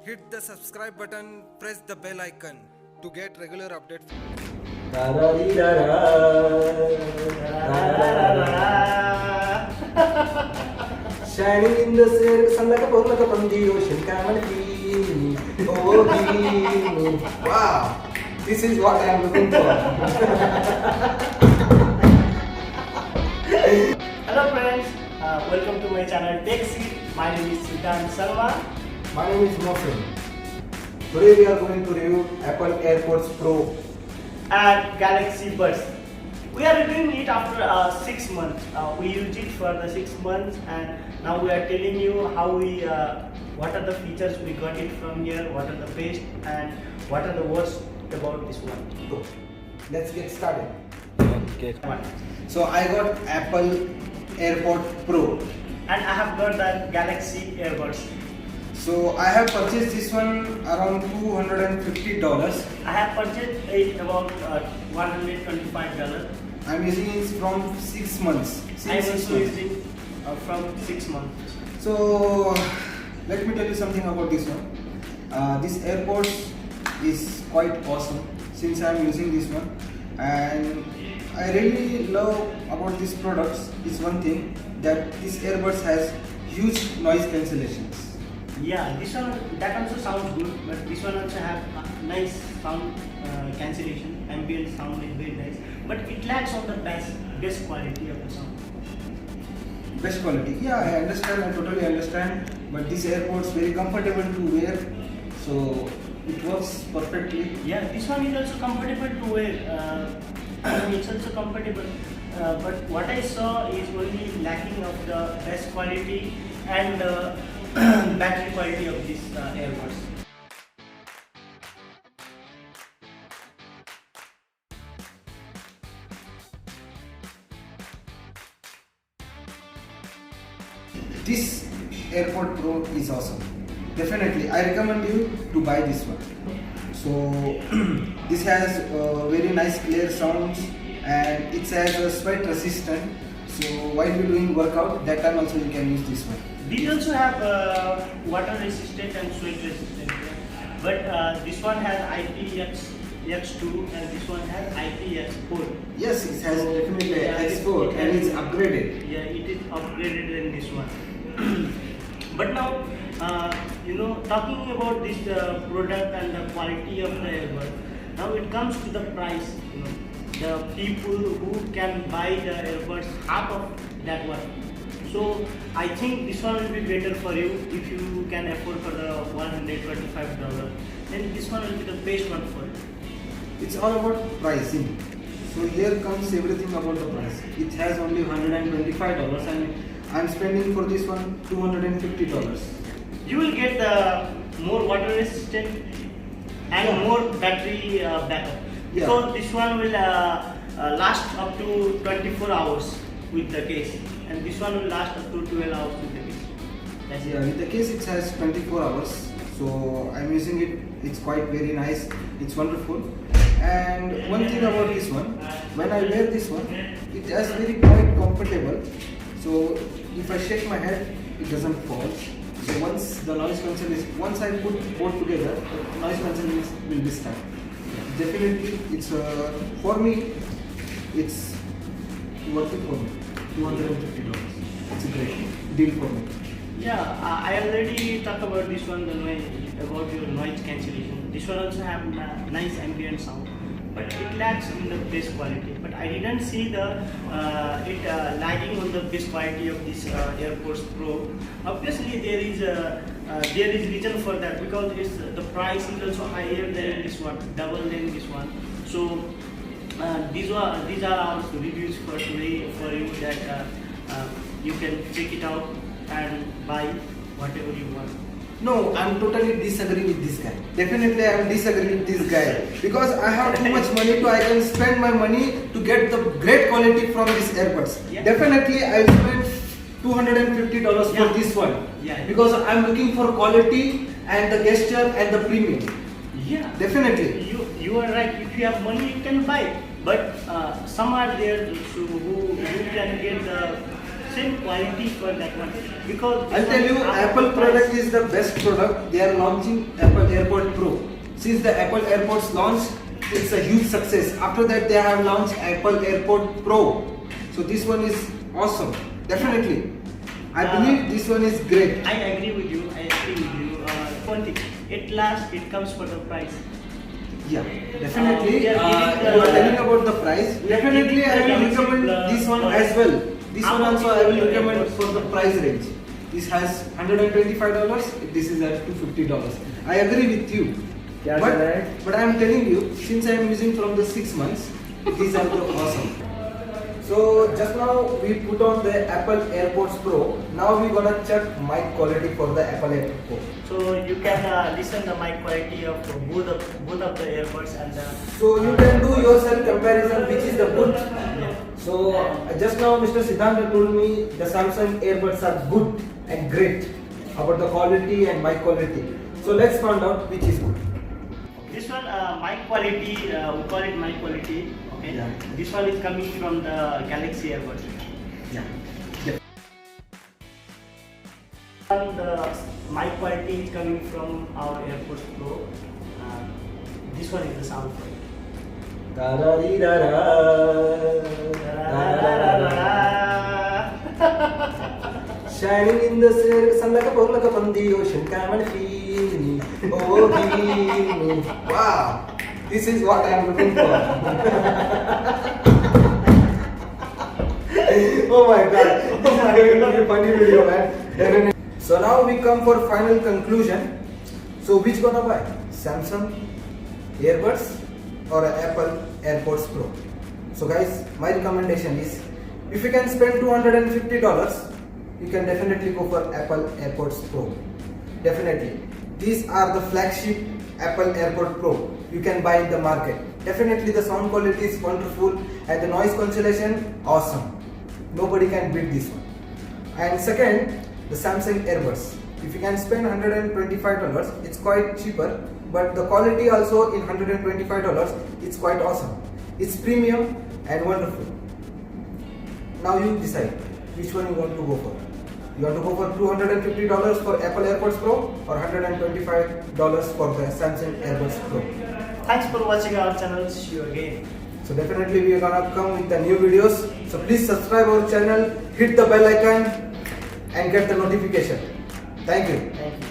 hit the subscribe button, press the bell icon to get regular updates. Shining in the sun like a pearl, like a from the ocean, come and feel me, oh feel me. Wow, this is what I am looking for. Hello friends, welcome to my channel Taxi. My name is Siddhant Sharma. My name is Mohsin. Today we are going to review Apple AirPods Pro And Galaxy Buds. We are reviewing it after 6 months. We used it for the 6 months, and now we are telling you how we, what are the features we got it from here, what are the best, and what are the worst about this one. Go. Let's get started. Okay. One. So I got Apple AirPod Pro. And I have got the Galaxy Earbuds. So I have purchased this one around $250. I have purchased it about $125. I'm using it from 6 months. I am Since 6 also months. using from 6 months. So let me tell you something about this one. This AirPods is quite awesome since I'm using this one, and I really love about these products is one thing that this AirPods has huge noise cancellations. Yeah, this one that also sounds good, but this one also have nice sound cancellation. Ambient sound is very nice, but it lacks on the best quality of the sound. Best quality, yeah, I understand, I totally understand, but this AirPods very comfortable to wear, so it works perfectly. Yeah, this one is also comfortable to wear. It's also comfortable, but what I saw is only lacking of the best quality and battery quality of this AirPods. This AirPod Pro is awesome. Definitely, I recommend you to buy this one. So this has very nice clear sounds, and it has a sweat resistant. So while you're doing workout, that time also you can use this one. These also have water resistant and sweat resistant, but this one has IPX2 and this one has IPX4. Yes, it has definitely Yeah, X4 and it's upgraded. Yeah, it is upgraded than this one. But now, talking about this product and the quality of the earbud, now it comes to the price. The people who can buy the earbuds half of that one. So I think this one will be better for you if you can afford for the $125. Then this one will be the best one for you. It's all about pricing. So here comes everything about the price. It has only $125 and I'm spending for this one $250. You will get the more water resistant and Yeah. more battery backup. Yeah. So this one will last up to 24 hours with the case, and this one will last up to 12 hours with the case. That's Yeah, it. in the case it has 24 hours. So I'm using it. It's quite very nice. It's wonderful. And one thing about this one, when I wear this one, it is very quite comfortable. So if I shake my head, it doesn't fall. So once the noise cancellation, once I put both together, the noise cancellation will be stuck. Definitely, it's for me, it's worth it for me. $250. It's a great deal for me. Yeah, I already talked about this one, about your noise cancellation. This one also have nice ambient sound, but it lacks in the best quality. But I didn't see the lagging on the best quality of this AirPods Pro. Obviously, there is reason for that because the price is also higher than this one, double than this one. So these are our reviews for today for you that you can check it out and buy whatever you want. No, I'm totally disagree with this guy. Definitely, I'm disagree with this guy because I have too much money I can spend my money to get the great quality from these AirPods. Yeah. Definitely, I will spend $250 Yeah. for this one. Yeah. Because I'm looking for quality and the gesture and the premium. Yeah, Definitely. you are right. If you have money, you can buy. But some are there who can get the same quality for that one. Because I'll tell you, Apple product is the best product. They are launching Apple AirPod Pro. Since the Apple AirPods launched, it's a huge success. After that, they have launched Apple AirPod Pro. So this one is awesome. Definitely, I believe this one is great. I agree with you. One thing, it lasts. It comes for the price. Yeah, definitely. We are giving You are telling about the price. Definitely, I will recommend this one as well. This one also I will recommend for the price range. This has $125. This is at $250. I agree with you. But I am telling you, since I am using from the 6 months, these are the awesome. So just now we put on the Apple AirPods Pro. Now we gonna check mic quality for the Apple AirPods Pro. So you can listen the mic quality of both of the AirPods and the. So you can do yourself comparison which is the good. So just now Mr. Siddhanta told me the Samsung AirPods are good and great about the quality and mic quality. So let's find out which is good. This one mic quality, we call it mic quality. Okay. Yeah. This one is coming from the Galaxy AirPods. Yeah. And the mic quality is coming from our AirPods Pro. This one is the sound quality. Shining in the sun like a on the ocean, come and feel me, oh feel me. Wow, this is what I am looking for. Oh my god, this is going to be a funny video, man. So now we come for final conclusion. So which gonna buy? Samsung AirPods or Apple AirPods Pro? So guys, my recommendation is, if you can spend $250, you can definitely go for Apple AirPods Pro. Definitely. These are the flagship Apple AirPods Pro you can buy in the market. Definitely the sound quality is wonderful and the noise cancellation awesome. Nobody can beat this one. And second, the Samsung AirPods. If you can spend $125, it's quite cheaper, but the quality also in $125, it's quite awesome. It's premium and wonderful. Now you decide which one you want to go for. You want to go for $250 for Apple AirPods Pro or $125 for the Samsung AirPods Pro. Thanks for watching our channel. See you again. So definitely we are gonna come with the new videos. So please subscribe our channel, hit the bell icon and get the notification. Thank you. Thank you.